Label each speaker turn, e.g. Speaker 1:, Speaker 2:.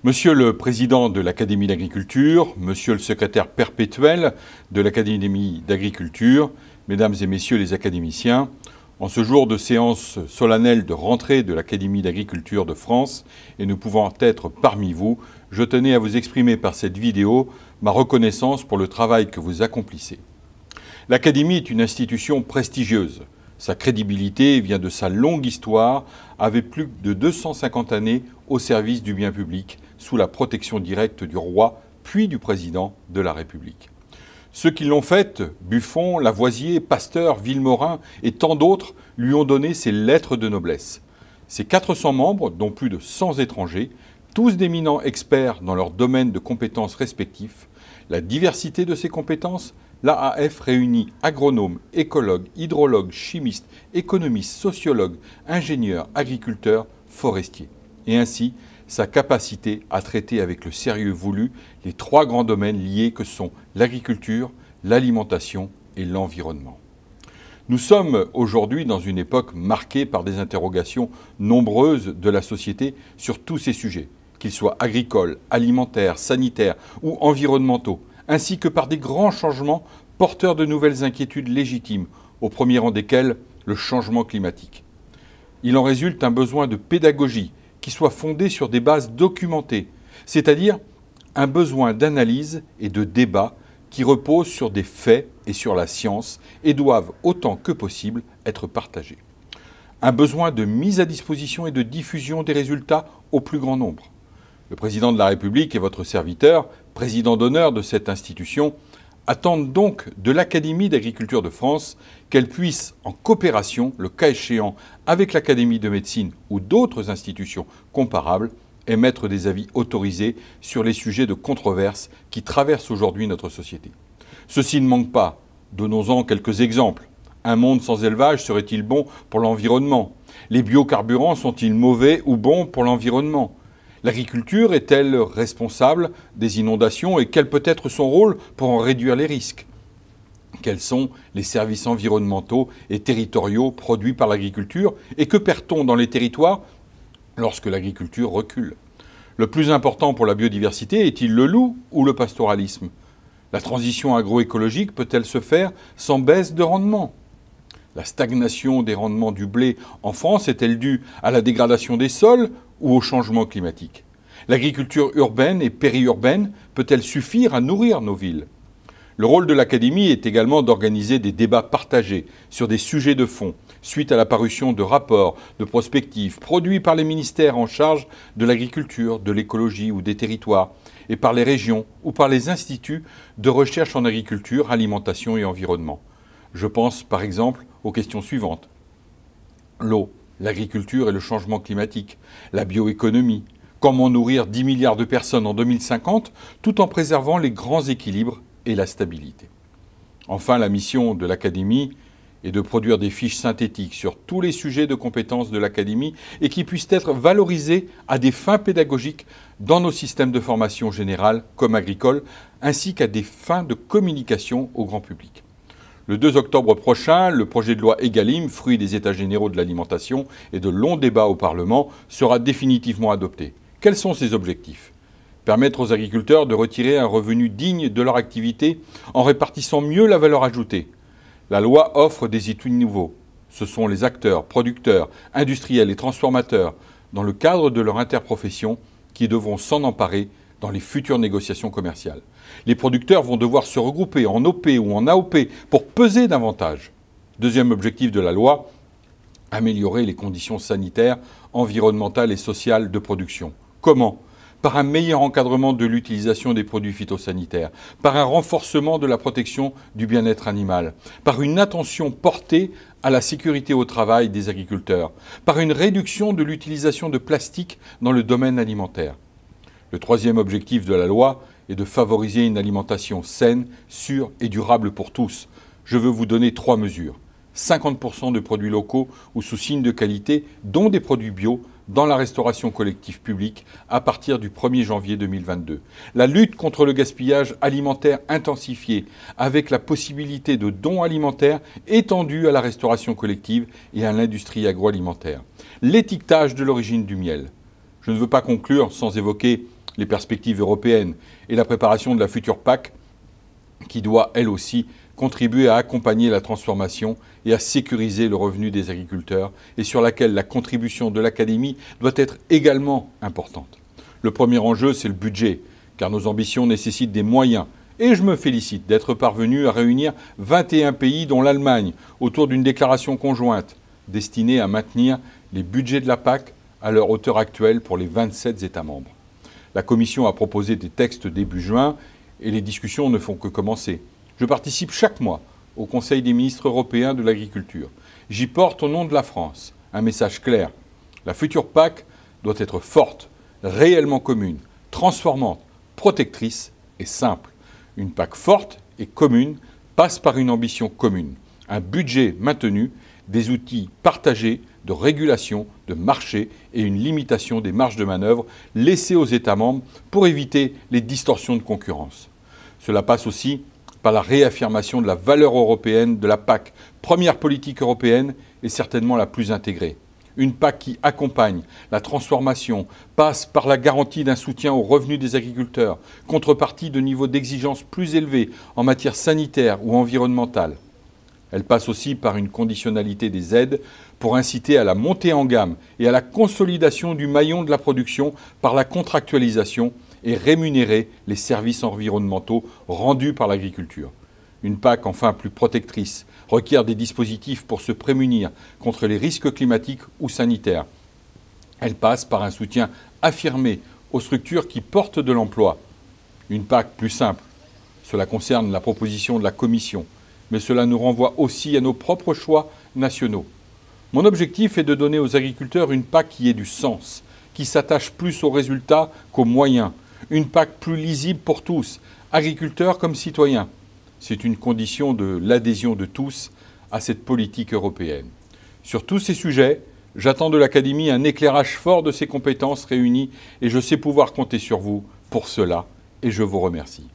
Speaker 1: Monsieur le Président de l'Académie d'agriculture, Monsieur le Secrétaire perpétuel de l'Académie d'agriculture, Mesdames et Messieurs les académiciens, en ce jour de séance solennelle de rentrée de l'Académie d'agriculture de France et ne pouvant être parmi vous, je tenais à vous exprimer par cette vidéo ma reconnaissance pour le travail que vous accomplissez. L'Académie est une institution prestigieuse. Sa crédibilité vient de sa longue histoire, avec plus de 250 années au service du bien public, sous la protection directe du roi, puis du président de la République. Ceux qui l'ont faite, Buffon, Lavoisier, Pasteur, Vilmorin et tant d'autres, lui ont donné ses lettres de noblesse. Ses 400 membres, dont plus de 100 étrangers, tous d'éminents experts dans leur domaine de compétences respectifs, la diversité de ces compétences, l'AAF réunit agronomes, écologues, hydrologues, chimistes, économistes, sociologues, ingénieurs, agriculteurs, forestiers. Et ainsi, sa capacité à traiter avec le sérieux voulu les trois grands domaines liés que sont l'agriculture, l'alimentation et l'environnement. Nous sommes aujourd'hui dans une époque marquée par des interrogations nombreuses de la société sur tous ces sujets, qu'ils soient agricoles, alimentaires, sanitaires ou environnementaux, ainsi que par des grands changements porteurs de nouvelles inquiétudes légitimes, au premier rang desquelles le changement climatique. Il en résulte un besoin de pédagogie qui soit fondé sur des bases documentées, c'est-à-dire un besoin d'analyse et de débat qui reposent sur des faits et sur la science et doivent, autant que possible, être partagés. Un besoin de mise à disposition et de diffusion des résultats au plus grand nombre. Le président de la République et votre serviteur, président d'honneur de cette institution, attendent donc de l'Académie d'agriculture de France qu'elle puisse, en coopération, le cas échéant, avec l'Académie de médecine ou d'autres institutions comparables, émettre des avis autorisés sur les sujets de controverse qui traversent aujourd'hui notre société. Ceci ne manque pas. Donnons-en quelques exemples. Un monde sans élevage serait-il bon pour l'environnement? Les biocarburants sont-ils mauvais ou bons pour l'environnement? L'agriculture est-elle responsable des inondations et quel peut être son rôle pour en réduire les risques? Quels sont les services environnementaux et territoriaux produits par l'agriculture et que perd-on dans les territoires lorsque l'agriculture recule? Le plus important pour la biodiversité est-il le loup ou le pastoralisme? La transition agroécologique peut-elle se faire sans baisse de rendement? La stagnation des rendements du blé en France est-elle due à la dégradation des sols ou au changement climatique? L'agriculture urbaine et périurbaine peut-elle suffire à nourrir nos villes? Le rôle de l'Académie est également d'organiser des débats partagés sur des sujets de fond, suite à la parution de rapports, de prospectives produits par les ministères en charge de l'agriculture, de l'écologie ou des territoires, et par les régions ou par les instituts de recherche en agriculture, alimentation et environnement. Je pense par exemple aux questions suivantes. L'eau, l'agriculture et le changement climatique, la bioéconomie, comment nourrir 10 milliards de personnes en 2050 tout en préservant les grands équilibres et la stabilité. Enfin, la mission de l'Académie est de produire des fiches synthétiques sur tous les sujets de compétences de l'Académie et qui puissent être valorisés à des fins pédagogiques dans nos systèmes de formation générale comme agricoles, ainsi qu'à des fins de communication au grand public. Le 2 octobre prochain, le projet de loi Egalim, fruit des États généraux de l'alimentation et de longs débats au Parlement, sera définitivement adopté. Quels sont ses objectifs? Permettre aux agriculteurs de retirer un revenu digne de leur activité en répartissant mieux la valeur ajoutée. La loi offre des outils nouveaux. Ce sont les acteurs, producteurs, industriels et transformateurs, dans le cadre de leur interprofession, qui devront s'en emparer dans les futures négociations commerciales. Les producteurs vont devoir se regrouper en OP ou en AOP pour peser davantage. Deuxième objectif de la loi, améliorer les conditions sanitaires, environnementales et sociales de production. Comment? Par un meilleur encadrement de l'utilisation des produits phytosanitaires, par un renforcement de la protection du bien-être animal, par une attention portée à la sécurité au travail des agriculteurs, par une réduction de l'utilisation de plastique dans le domaine alimentaire. Le troisième objectif de la loi est de favoriser une alimentation saine, sûre et durable pour tous. Je veux vous donner 3 mesures. 50% de produits locaux ou sous signe de qualité, dont des produits bio, dans la restauration collective publique à partir du 1er janvier 2022. La lutte contre le gaspillage alimentaire intensifiée avec la possibilité de dons alimentaires étendus à la restauration collective et à l'industrie agroalimentaire. L'étiquetage de l'origine du miel. Je ne veux pas conclure sans évoquer les perspectives européennes et la préparation de la future PAC qui doit, elle aussi, contribuer à accompagner la transformation et à sécuriser le revenu des agriculteurs et sur laquelle la contribution de l'Académie doit être également importante. Le premier enjeu, c'est le budget, car nos ambitions nécessitent des moyens. Et je me félicite d'être parvenu à réunir 21 pays, dont l'Allemagne, autour d'une déclaration conjointe destinée à maintenir les budgets de la PAC à leur hauteur actuelle pour les 27 États membres. La Commission a proposé des textes début juin et les discussions ne font que commencer. Je participe chaque mois au Conseil des ministres européens de l'agriculture. J'y porte au nom de la France un message clair. La future PAC doit être forte, réellement commune, transformante, protectrice et simple. Une PAC forte et commune passe par une ambition commune, un budget maintenu, des outils partagés de régulation, de marché et une limitation des marges de manœuvre laissées aux États membres pour éviter les distorsions de concurrence. Cela passe aussi par la réaffirmation de la valeur européenne de la PAC, première politique européenne et certainement la plus intégrée. Une PAC qui accompagne la transformation passe par la garantie d'un soutien aux revenus des agriculteurs, contrepartie de niveaux d'exigence plus élevés en matière sanitaire ou environnementale. Elle passe aussi par une conditionnalité des aides pour inciter à la montée en gamme et à la consolidation du maillon de la production par la contractualisation et rémunérer les services environnementaux rendus par l'agriculture. Une PAC enfin plus protectrice requiert des dispositifs pour se prémunir contre les risques climatiques ou sanitaires. Elle passe par un soutien affirmé aux structures qui portent de l'emploi. Une PAC plus simple. Cela concerne la proposition de la Commission, mais cela nous renvoie aussi à nos propres choix nationaux. Mon objectif est de donner aux agriculteurs une PAC qui ait du sens, qui s'attache plus aux résultats qu'aux moyens. Une PAC plus lisible pour tous, agriculteurs comme citoyens. C'est une condition de l'adhésion de tous à cette politique européenne. Sur tous ces sujets, j'attends de l'Académie un éclairage fort de ses compétences réunies et je sais pouvoir compter sur vous pour cela et je vous remercie.